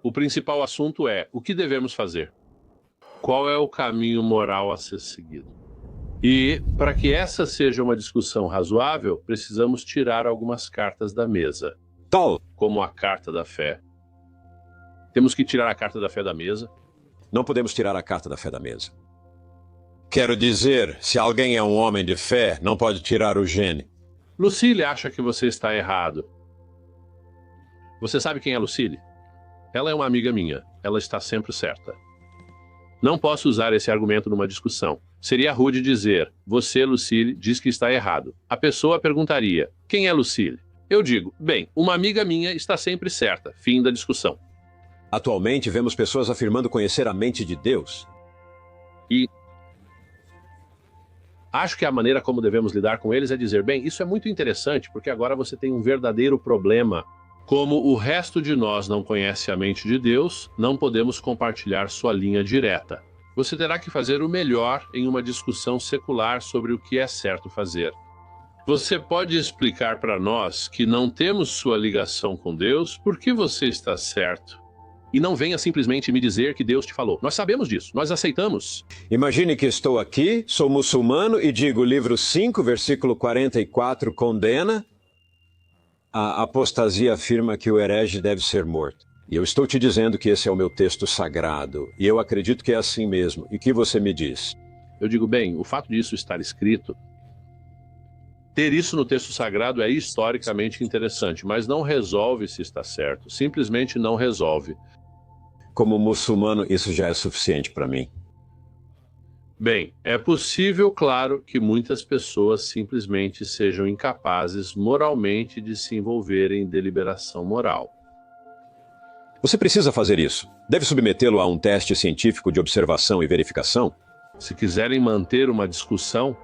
O principal assunto é o que devemos fazer. Qual é o caminho moral a ser seguido? E, para que essa seja uma discussão razoável, precisamos tirar algumas cartas da mesa. Tal. Como a carta da fé. Temos que tirar a carta da fé da mesa. Não podemos tirar a carta da fé da mesa. Quero dizer, se alguém é um homem de fé, não pode tirar o gene. Lucille acha que você está errado. Você sabe quem é Lucille? Ela é uma amiga minha. Ela está sempre certa. Não posso usar esse argumento numa discussão. Seria rude dizer, você, Lucille, diz que está errado. A pessoa perguntaria, quem é Lucille? Eu digo, bem, uma amiga minha está sempre certa. Fim da discussão. Atualmente, vemos pessoas afirmando conhecer a mente de Deus. E acho que a maneira como devemos lidar com eles é dizer, bem, isso é muito interessante, porque agora você tem um verdadeiro problema. Como o resto de nós não conhece a mente de Deus, não podemos compartilhar sua linha direta. Você terá que fazer o melhor em uma discussão secular sobre o que é certo fazer. Você pode explicar para nós que não temos sua ligação com Deus, por que você está certo? E não venha simplesmente me dizer que Deus te falou. Nós sabemos disso, nós aceitamos. Imagine que estou aqui, sou muçulmano e digo, livro 5, versículo 44, condena. A apostasia afirma que o herege deve ser morto. E eu estou te dizendo que esse é o meu texto sagrado. E eu acredito que é assim mesmo. E que você me diz? Eu digo, bem, o fato disso estar escrito, ter isso no texto sagrado é historicamente interessante, mas não resolve se está certo. Simplesmente não resolve. Como muçulmano, isso já é suficiente para mim. Bem, é possível, claro, que muitas pessoas simplesmente sejam incapazes moralmente de se envolverem em deliberação moral. Você precisa fazer isso. Deve submetê-lo a um teste científico de observação e verificação. Se quiserem manter uma discussão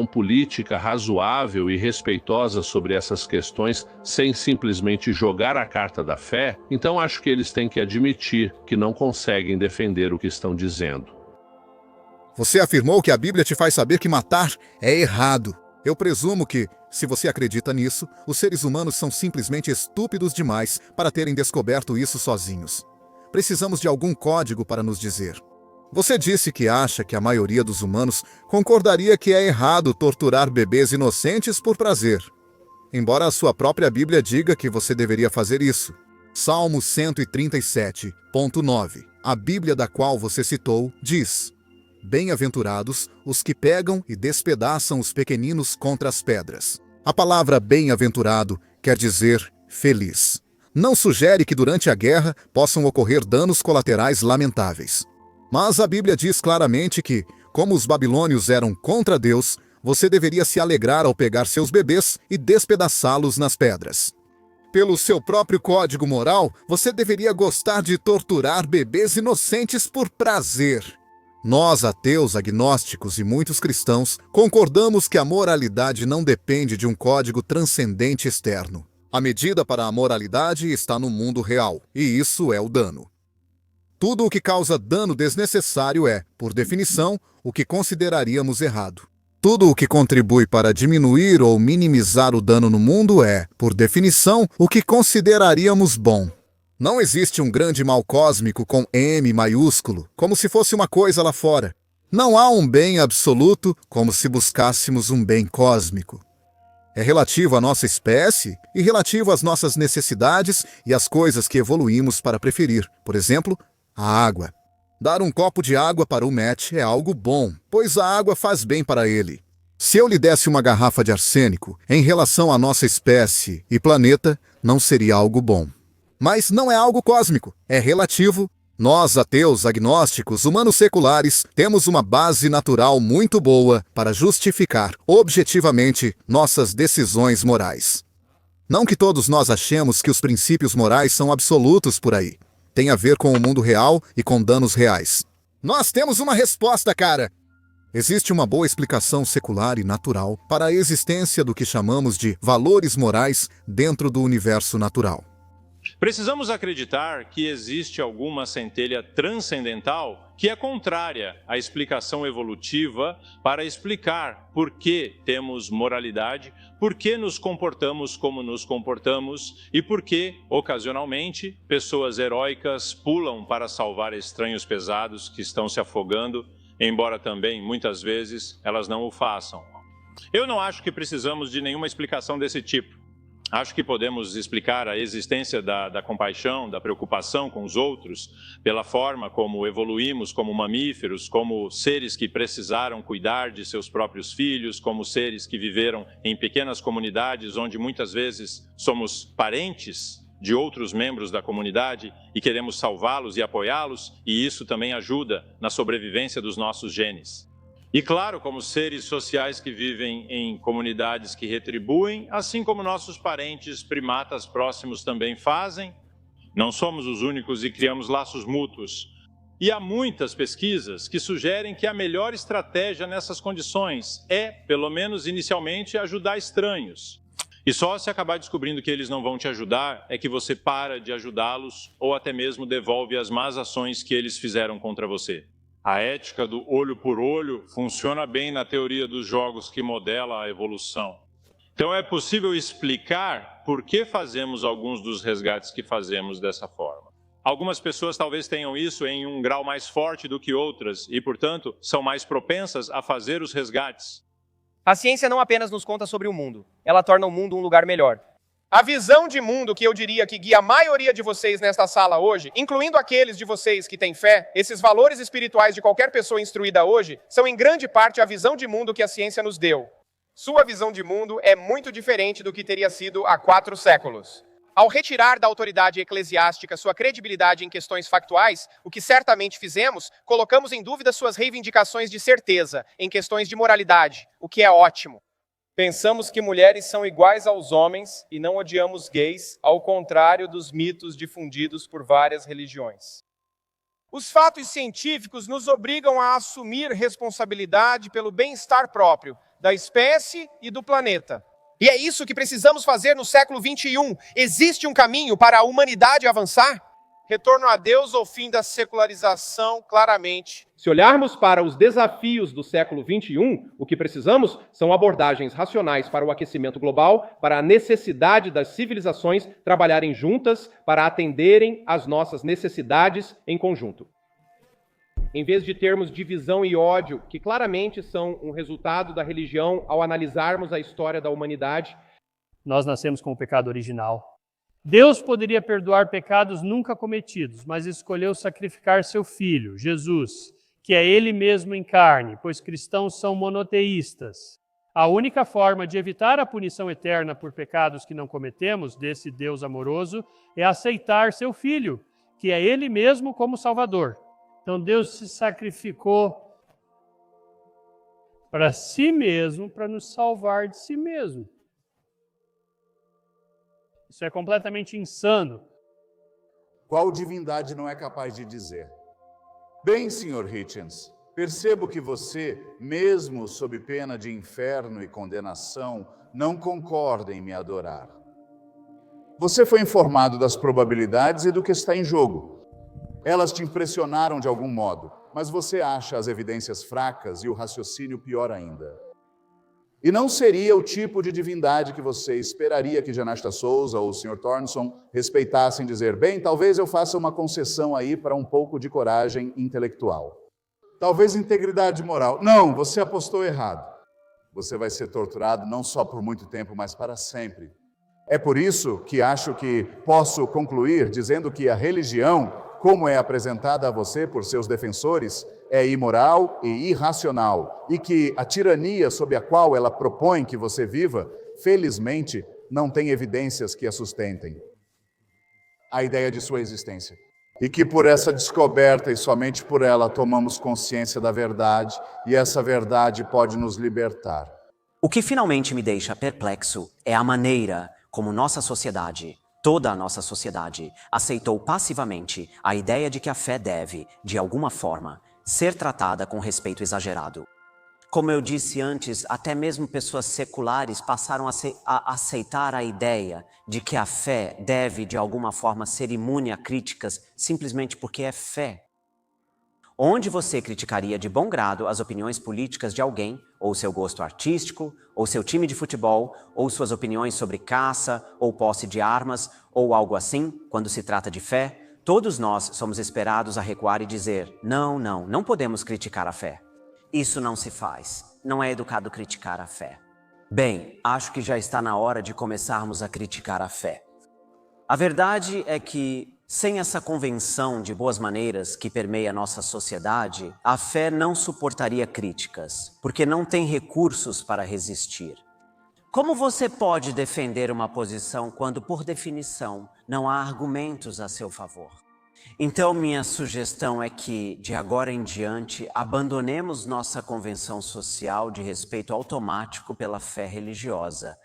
política razoável e respeitosa sobre essas questões, sem simplesmente jogar a carta da fé, então acho que eles têm que admitir que não conseguem defender o que estão dizendo. Você afirmou que a Bíblia te faz saber que matar é errado. Eu presumo que, se você acredita nisso, os seres humanos são simplesmente estúpidos demais para terem descoberto isso sozinhos. Precisamos de algum código para nos dizer. Você disse que acha que a maioria dos humanos concordaria que é errado torturar bebês inocentes por prazer. Embora a sua própria Bíblia diga que você deveria fazer isso. Salmo 137.9, a Bíblia da qual você citou, diz: bem-aventurados os que pegam e despedaçam os pequeninos contra as pedras. A palavra bem-aventurado quer dizer feliz. Não sugere que durante a guerra possam ocorrer danos colaterais lamentáveis. Mas a Bíblia diz claramente que, como os babilônios eram contra Deus, você deveria se alegrar ao pegar seus bebês e despedaçá-los nas pedras. Pelo seu próprio código moral, você deveria gostar de torturar bebês inocentes por prazer. Nós, ateus, agnósticos e muitos cristãos, concordamos que a moralidade não depende de um código transcendente externo. A medida para a moralidade está no mundo real, e isso é o dano. Tudo o que causa dano desnecessário é, por definição, o que consideraríamos errado. Tudo o que contribui para diminuir ou minimizar o dano no mundo é, por definição, o que consideraríamos bom. Não existe um grande mal cósmico com M maiúsculo, como se fosse uma coisa lá fora. Não há um bem absoluto, como se buscássemos um bem cósmico. É relativo à nossa espécie e relativo às nossas necessidades e às coisas que evoluímos para preferir. Por exemplo, a água. Dar um copo de água para o Matt é algo bom, pois a água faz bem para ele. Se eu lhe desse uma garrafa de arsênico, em relação à nossa espécie e planeta, não seria algo bom. Mas não é algo cósmico, é relativo. Nós, ateus, agnósticos, humanos seculares, temos uma base natural muito boa para justificar, objetivamente, nossas decisões morais. Não que todos nós achemos que os princípios morais são absolutos por aí. Tem a ver com o mundo real e com danos reais. Nós temos uma resposta, cara! Existe uma boa explicação secular e natural para a existência do que chamamos de valores morais dentro do universo natural. Precisamos acreditar que existe alguma centelha transcendental que é contrária à explicação evolutiva para explicar por que temos moralidade, por que nos comportamos como nos comportamos e por que, ocasionalmente, pessoas heróicas pulam para salvar estranhos pesados que estão se afogando, embora também, muitas vezes, elas não o façam. Eu não acho que precisamos de nenhuma explicação desse tipo. Acho que podemos explicar a existência da compaixão, da preocupação com os outros, pela forma como evoluímos como mamíferos, como seres que precisaram cuidar de seus próprios filhos, como seres que viveram em pequenas comunidades onde muitas vezes somos parentes de outros membros da comunidade e queremos salvá-los e apoiá-los, e isso também ajuda na sobrevivência dos nossos genes. E claro, como seres sociais que vivem em comunidades que retribuem, assim como nossos parentes primatas próximos também fazem, não somos os únicos e criamos laços mútuos. E há muitas pesquisas que sugerem que a melhor estratégia nessas condições é, pelo menos inicialmente, ajudar estranhos. E só se acabar descobrindo que eles não vão te ajudar é que você para de ajudá-los ou até mesmo devolve as más ações que eles fizeram contra você. A ética do olho por olho funciona bem na teoria dos jogos que modela a evolução. Então é possível explicar por que fazemos alguns dos resgates que fazemos dessa forma. Algumas pessoas talvez tenham isso em um grau mais forte do que outras e, portanto, são mais propensas a fazer os resgates. A ciência não apenas nos conta sobre o mundo, ela torna o mundo um lugar melhor. A visão de mundo que eu diria que guia a maioria de vocês nesta sala hoje, incluindo aqueles de vocês que têm fé, esses valores espirituais de qualquer pessoa instruída hoje, são em grande parte a visão de mundo que a ciência nos deu. Sua visão de mundo é muito diferente do que teria sido há 4 séculos. Ao retirar da autoridade eclesiástica sua credibilidade em questões factuais, o que certamente fizemos, colocamos em dúvida suas reivindicações de certeza em questões de moralidade, o que é ótimo. Pensamos que mulheres são iguais aos homens e não odiamos gays, ao contrário dos mitos difundidos por várias religiões. Os fatos científicos nos obrigam a assumir responsabilidade pelo bem-estar próprio, da espécie e do planeta. E é isso que precisamos fazer no século XXI. Existe um caminho para a humanidade avançar? Retorno a Deus ou fim da secularização, claramente. Se olharmos para os desafios do século XXI, o que precisamos são abordagens racionais para o aquecimento global, para a necessidade das civilizações trabalharem juntas para atenderem às nossas necessidades em conjunto. Em vez de termos divisão e ódio, que claramente são um resultado da religião ao analisarmos a história da humanidade, nós nascemos com o pecado original. Deus poderia perdoar pecados nunca cometidos, mas escolheu sacrificar seu Filho, Jesus, que é Ele mesmo em carne, pois cristãos são monoteístas. A única forma de evitar a punição eterna por pecados que não cometemos, desse Deus amoroso, é aceitar seu Filho, que é Ele mesmo como Salvador. Então Deus se sacrificou para si mesmo, para nos salvar de si mesmo. Isso é completamente insano. Qual divindade não é capaz de dizer? Bem, Sr. Hitchens, percebo que você, mesmo sob pena de inferno e condenação, não concorda em me adorar. Você foi informado das probabilidades e do que está em jogo. Elas te impressionaram de algum modo, mas você acha as evidências fracas e o raciocínio pior ainda. E não seria o tipo de divindade que você esperaria que Janasta Souza ou o Sr. Thornson respeitassem dizer, bem, talvez eu faça uma concessão aí para um pouco de coragem intelectual. Talvez integridade moral. Não, você apostou errado. Você vai ser torturado não só por muito tempo, mas para sempre. É por isso que acho que posso concluir dizendo que a religião, como é apresentada a você por seus defensores, é imoral e irracional, e que a tirania sob a qual ela propõe que você viva, felizmente, não tem evidências que a sustentem. A ideia de sua existência. E que por essa descoberta e somente por ela tomamos consciência da verdade, e essa verdade pode nos libertar. O que finalmente me deixa perplexo é a maneira como nossa sociedade, toda a nossa sociedade, aceitou passivamente a ideia de que a fé deve, de alguma forma, ser tratada com respeito exagerado. Como eu disse antes, até mesmo pessoas seculares passaram a aceitar a ideia de que a fé deve, de alguma forma, ser imune a críticas simplesmente porque é fé. Onde você criticaria de bom grado as opiniões políticas de alguém, ou seu gosto artístico, ou seu time de futebol, ou suas opiniões sobre caça, ou posse de armas, ou algo assim, quando se trata de fé, todos nós somos esperados a recuar e dizer: não podemos criticar a fé. Isso não se faz. Não é educado criticar a fé. Bem, acho que já está na hora de começarmos a criticar a fé. A verdade é que, sem essa convenção de boas maneiras que permeia nossa sociedade, a fé não suportaria críticas, porque não tem recursos para resistir. Como você pode defender uma posição quando, por definição, não há argumentos a seu favor? Então, minha sugestão é que, de agora em diante, abandonemos nossa convenção social de respeito automático pela fé religiosa